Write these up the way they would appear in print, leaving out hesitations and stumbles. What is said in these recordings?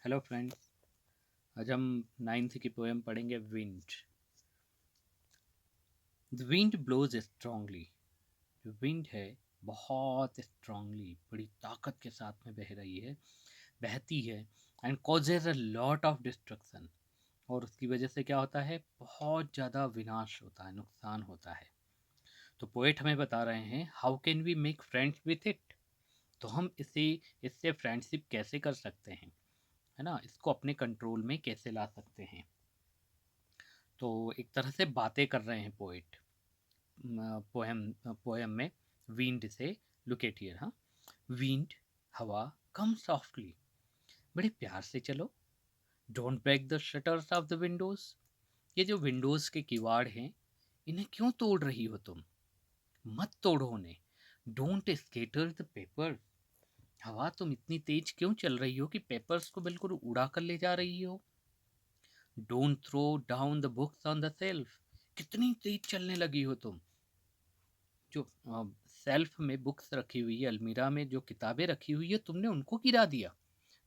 Hello friends. आज हम ninth की पोएम पढ़ेंगे wind. The wind blows strongly. जो विंड है बहुत स्ट्रांगली, बड़ी ताकत के साथ में बह रही है, बहती है। And causes a lot of destruction. और उसकी वजह से क्या होता है, बहुत ज़्यादा विनाश होता है, नुकसान होता है। तो पोएट हमें बता रहे हैं how can we make friends with it. तो हम इससे फ्रेंडशिप कैसे कर सकते हैं, है ना, इसको अपने कंट्रोल में कैसे ला सकते हैं। तो एक तरह से बातें कर रहे हैं पोएट पोएम पोएम में विंड से। Look at here. हाँ, विंड, हवा, कम सॉफ्टली, बड़े प्यार से चलो। Don't break the shutters of the windows. ये जो विंडोज के किवाड़ हैं, इन्हें क्यों तोड़ रही हो तुम? मत तोड़ो उन्हें। Don't scatter the paper. हवा, तुम इतनी तेज क्यों चल रही हो कि पेपर्स को बिल्कुल उड़ा कर ले जा रही हो? Don't throw down the books on the shelf. कितनी तेज चलने लगी हो तुम। जो सेल्फ में बुक्स रखी हुई है, अलमीरा में जो किताबें रखी हुई है, तुमने उनको गिरा दिया।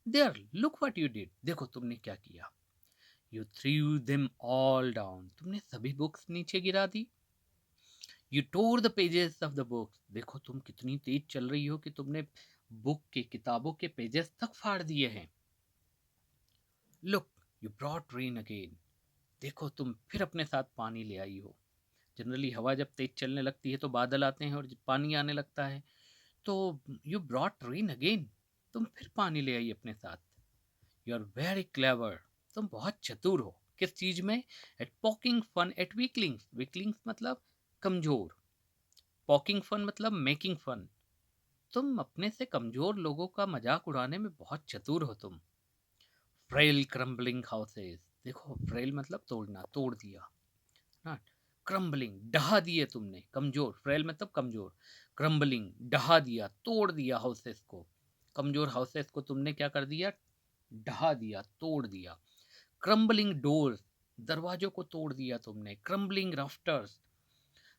There, look what you did. देखो तुमने क्या किया। You threw them all down. तुमने सभी बुक्स नीचे गिरा दी। You tore the pages of the books. देखो तुम कितनी तेज चल रही हो कि तुमने बुक के, किताबों के पेजेस तक फाड़ दिए हैं। Look, you brought rain again. देखो तुम फिर अपने साथ पानी ले आई हो। जनरली हवा जब तेज चलने लगती है तो बादल आते हैं और पानी आने लगता है। तो यू ब्रॉट रेन अगेन। तुम फिर पानी ले आई अपने साथ। You are very clever. तुम बहुत चतुर हो। किस चीज में? At poking fun at weaklings. Weaklings मतलब कमजोर। पॉकिंग फन मतलब मेकिंग फन। तुम अपने से कमजोर लोगों का मजाक उड़ाने में बहुत चतुर हो तुम। Frail crumbling houses. देखो फ्रेल मतलब तोड़ना, तोड़ दिया ना। क्रम्बलिंग, ढहा दिए तुमने। कमजोर, फ्रेल मतलब कमजोर। क्रम्बलिंग, ढहा दिया, तोड़ दिया हाउसेस को। कमजोर हाउसेस को तुमने क्या कर दिया? ढहा दिया, तोड़ दिया। क्रम्बलिंग डोर्स, दरवाजों को तोड़ दिया तुमने। क्रम्बलिंग राफ्टर्स,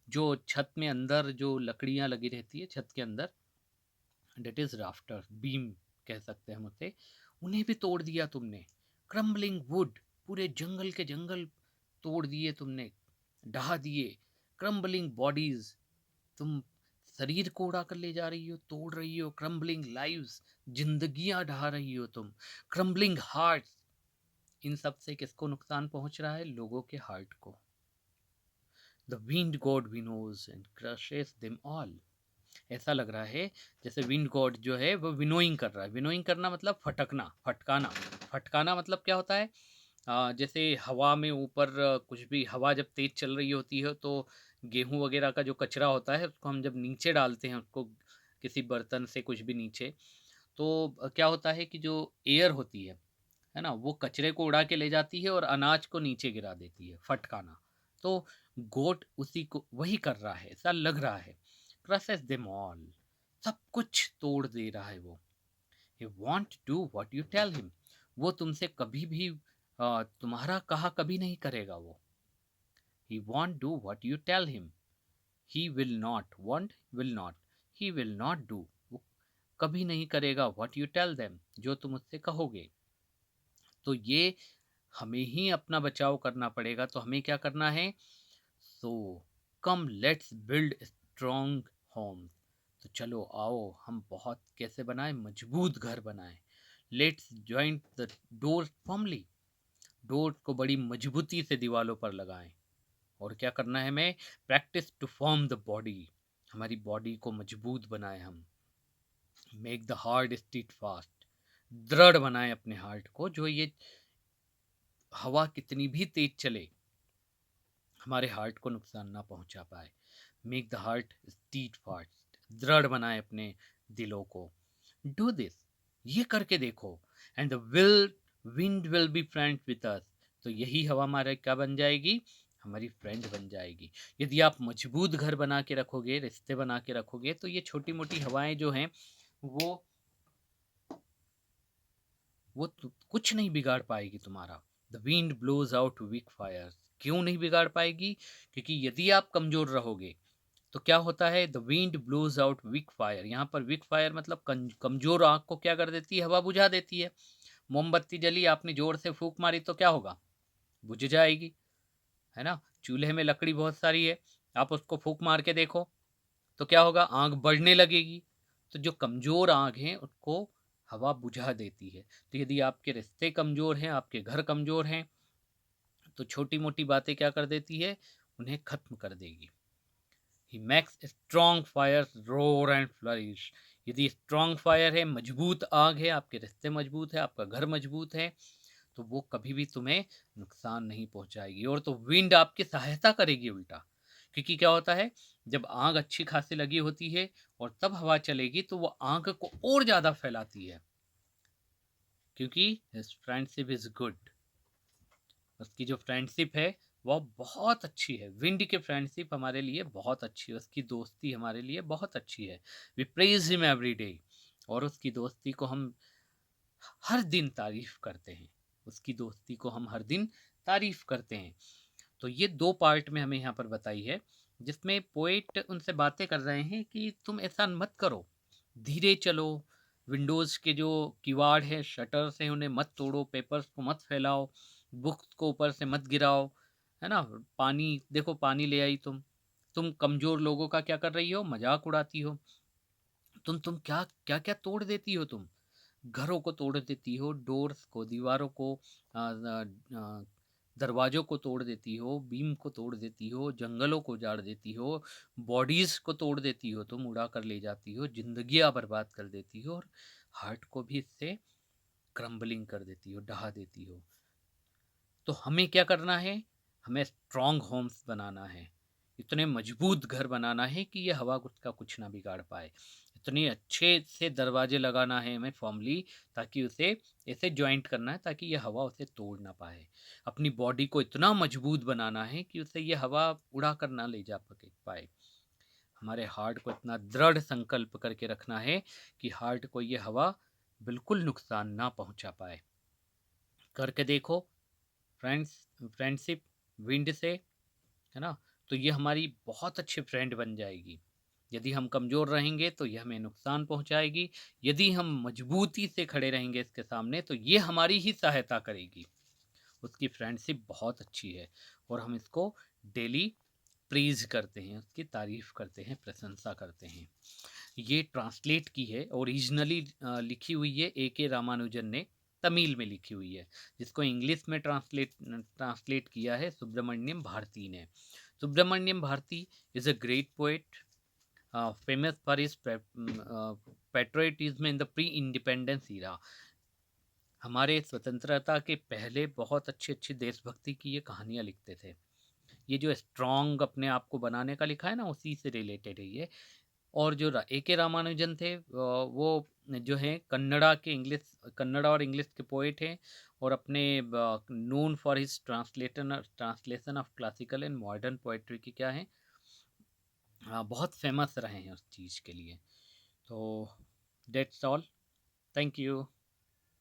जो छत में अंदर जो लकड़ियां लगी रहती है छत के अंदर, डेट इज राफ्टर, बीम कह सकते हैं हम उसे, उन्हें भी तोड़ दिया तुमने। क्रम्बलिंग वुड, पूरे जंगल के जंगल तोड़ दिए तुमने, ढहा दिए। क्रम्बलिंग बॉडीज, तुम शरीर को उड़ा कर ले जा रही हो, तोड़ रही हो। क्रम्बलिंग लाइव्स, जिंदगियां ढहा रही हो तुम। क्रम्बलिंग हार्ट्स, इन सब से किसको नुकसान पहुंच रहा है? लोगों के हार्ट को। The wind god winnows and crushes them all. ऐसा लग रहा है जैसे विंड गॉड जो है वो विनोइंग कर रहा है। विनोइंग करना मतलब फटकना, फटकाना। फटकाना मतलब क्या होता है? जैसे हवा में ऊपर कुछ भी, हवा जब तेज चल रही होती है तो गेहूं वगैरह का जो कचरा होता है उसको हम जब नीचे डालते हैं, उसको किसी बर्तन से कुछ भी नीचे, तो क्या होता है कि जो एयर होती है ना, वो कचरे को उड़ा के ले जाती है और अनाज को नीचे गिरा देती है। फटकाना। तो गोट उसी को वही कर रहा है, ऐसा लग रहा है। क्रसेस देम ऑल, सब कुछ तोड़ दे रहा है वो। He won't do what you tell him. वो तुमसे कभी भी तुम्हारा कहा कभी नहीं करेगा वो। He won't do what you tell him. He will not, won't will not, he will not do, वो कभी नहीं करेगा व्हाट यू टेल देम, जो तुम उससे कहोगे। तो ये हमें ही अपना बचाव करना पड़ेगा। तो हमें क्या करना है? So come let's build strong home. तो चलो आओ हम बहुत कैसे बनाएं, मजबूत घर बनाएं। Let's joint the door firmly. Door को बड़ी मजबूती से दीवालों पर लगाएं। और क्या करना है हमें? Practice to form the body. हमारी बॉडी को मजबूत बनाएं हम। Make the heart beat fast. दृढ़ बनाएं अपने हार्ट को, जो ये हवा कितनी भी तेज चले हमारे हार्ट को नुकसान ना पहुंचा पाए। Make the heart beat fast, दृढ़ बनाए अपने दिलों को। डू दिस, ये करके देखो। And the will wind will be friend with us. तो यही हवा हमारे क्या बन जाएगी? हमारी फ्रेंड बन जाएगी। यदि आप मजबूत घर बना के रखोगे, रिश्ते बना के रखोगे, तो ये छोटी मोटी हवाएं जो हैं वो कुछ नहीं बिगाड़ पाएगी तुम्हारा। The wind blows out weak fire. क्यों नहीं बिगाड़ पाएगी? क्योंकि यदि आप कमजोर रहोगे तो क्या होता है? The wind blows out weak fire. यहाँ पर वीक फायर मतलब कमजोर आग को क्या कर देती है? हवा बुझा देती है। मोमबत्ती जली, आपने जोर से फूंक मारी तो क्या होगा? बुझ जाएगी, है ना? चूल्हे में लकड़ी बहुत सारी है, आप उसको फूंक मार के देखो तो क्या होगा? आग बढ़ने लगेगी। तो जो कमजोर आग है उसको हवा बुझा देती है। तो यदि आपके रिश्ते कमजोर हैं, आपके घर कमजोर हैं, तो छोटी मोटी बातें क्या कर देती है? उन्हें खत्म कर देगी। He makes strong fire roar and flourish. यदि स्ट्रॉन्ग फायर है, मजबूत आग है, आपके रिश्ते मजबूत है, आपका घर मजबूत है, तो वो कभी भी तुम्हें नुकसान नहीं पहुंचाएगी। और तो विंड आपकी सहायता करेगी उल्टा, क्योंकि क्या होता है, जब आग अच्छी खासी लगी होती है और तब हवा चलेगी तो वो आग को और ज्यादा फैलाती है, क्योंकि हिज फ्रेंडशिप इज गुड। उसकी जो फ्रेंडशिप है वो बहुत अच्छी है। विंड की फ्रेंडशिप हमारे लिए बहुत अच्छी है, उसकी दोस्ती हमारे लिए बहुत अच्छी है। We praise him every day. और उसकी दोस्ती को हम हर दिन तारीफ करते हैं। उसकी दोस्ती को हम हर दिन तारीफ करते हैं। तो ये दो पार्ट में हमें यहाँ पर बताई है, जिसमें पोएट उनसे बातें कर रहे हैं कि तुम ऐसा मत करो, धीरे चलो, विंडोज़ के जो किवाड़ है, शटर्स हैं, उन्हें मत तोड़ो, पेपर्स को मत फैलाओ, बुक्स को ऊपर से मत गिराओ, है ना? पानी देखो, पानी ले आई तुम कमज़ोर लोगों का क्या कर रही हो? मजाक उड़ाती हो। तुम क्या क्या क्या तोड़ देती हो? तुम घरों को तोड़ देती हो, डोर्स को, दीवारों को, दरवाजों को तोड़ देती हो, बीम को तोड़ देती हो, जंगलों को उजाड़ देती हो, बॉडीज को तोड़ देती हो, तुम उड़ा कर ले जाती हो, जिंदगियां बर्बाद कर देती हो, और हार्ट को भी इससे क्रम्बलिंग कर देती हो, ढहा देती हो। तो हमें क्या करना है? हमें स्ट्रॉन्ग होम्स बनाना है, इतने मजबूत घर बनाना है कि ये हवा का कुछ ना बिगाड़ पाए। इतने अच्छे से दरवाजे लगाना है हमें फॉर्मली, ताकि उसे ऐसे ज्वाइंट करना है ताकि ये हवा उसे तोड़ ना पाए। अपनी बॉडी को इतना मजबूत बनाना है कि उसे ये हवा उड़ा कर ना ले जा पाए। हमारे हार्ट को इतना दृढ़ संकल्प करके रखना है कि हार्ट को ये हवा बिल्कुल नुकसान ना पहुंचा पाए। करके देखो फ्रेंड्स, फ्रेंडशिप विंड से, है ना? तो ये हमारी बहुत अच्छी फ्रेंड बन जाएगी। यदि हम कमज़ोर रहेंगे तो ये हमें नुकसान पहुंचाएगी, यदि हम मजबूती से खड़े रहेंगे इसके सामने तो ये हमारी ही सहायता करेगी। उसकी फ्रेंडशिप बहुत अच्छी है और हम इसको डेली प्रीज करते हैं, उसकी तारीफ करते हैं, प्रशंसा करते हैं। ये ट्रांसलेट की है, ओरिजिनली लिखी हुई है A K रामानुजन ने, तमिल में लिखी हुई है। जिसको इंग्लिश में ट्रांसलेट किया है सुब्रमण्यम भारती ने। Subramanya Bharati is a great poet, famous for his patriotism in the pre independence era. हमारे स्वतंत्रता के पहले बहुत अच्छी अच्छी देशभक्ति की ये कहानियाँ लिखते थे। ये जो स्ट्रॉन्ग अपने आप को बनाने का लिखा है ना, उसी से रिलेटेड है ये। और जो A K रामानुजन थे, वो जो है कन्नड़ा और इंग्लिश के पोएट हैं, और अपने known for his translation of classical and modern poetry की क्या है, बहुत फेमस रहे हैं उस चीज़ के लिए। तो डेट्स ऑल, थैंक यू।